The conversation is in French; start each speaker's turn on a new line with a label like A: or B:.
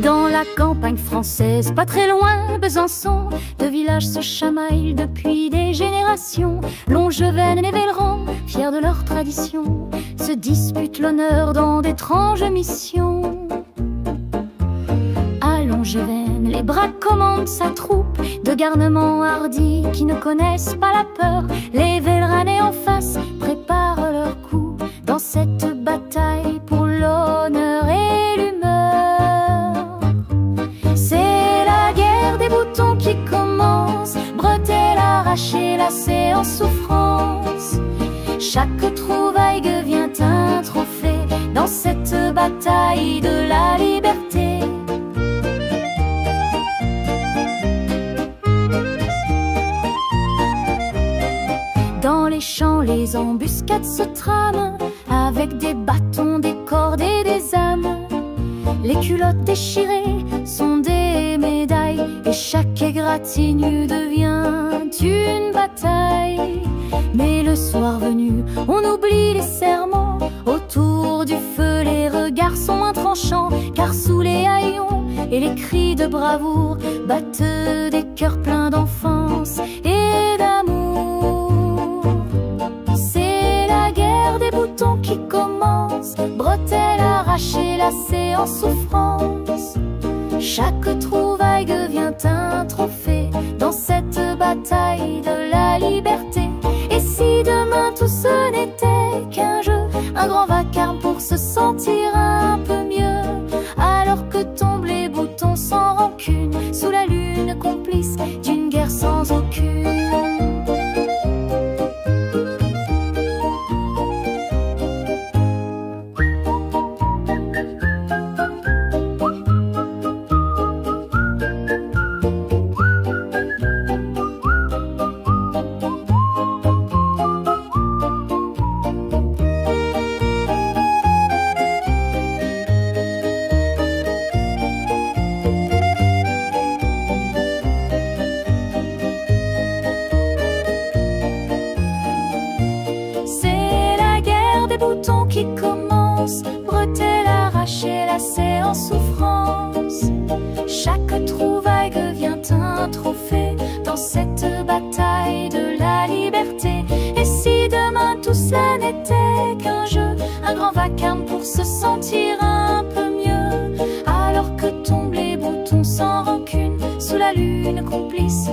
A: Dans la campagne française, pas très loin, Besançon, deux villages se chamaillent depuis des générations. Longevène et Velleran, fiers de leur tradition, se disputent l'honneur dans d'étranges missions. À Longevène, les bras commandent sa troupe de garnements hardis qui ne connaissent pas la peur. Les Velleranais en face préparent leur coup dans cette bataille pour l'honneur et l'humeur. C'est la guerre des boutons qui commence, bretelles arrachées, lacées en souffrance. Chaque trouvaille devient un trophée dans cette bataille de la liberté. Dans les champs, les embuscades se trament avec des bâtons, des cordes et des âmes. Les culottes déchirées sont des médailles et chaque égratignure devient une bataille. Mais le soir venu, on oublie les serments. Autour du feu, les regards sont moins tranchants, car sous les haillons et les cris de bravoure battent des cœurs pleins d'enfance et d'amour. C'est la guerre des boutons qui commence, bretelles arrachées, lacées en souffrance. Chaque trouvaille devient un trophée dans cette bataille de la liberté. Et si demain tout ce n'était qu'un jeu, un grand vacarme pour se sentir un peu mieux, alors que tombent les boutons sans rancune sous la lune complice d'une guerre sans aucune. Boutons qui commencent, bretelles arrachées, lacées en souffrance. Chaque trouvaille devient un trophée dans cette bataille de la liberté. Et si demain tout cela n'était qu'un jeu, un grand vacarme pour se sentir un peu mieux, alors que tombent les boutons sans rancune sous la lune complice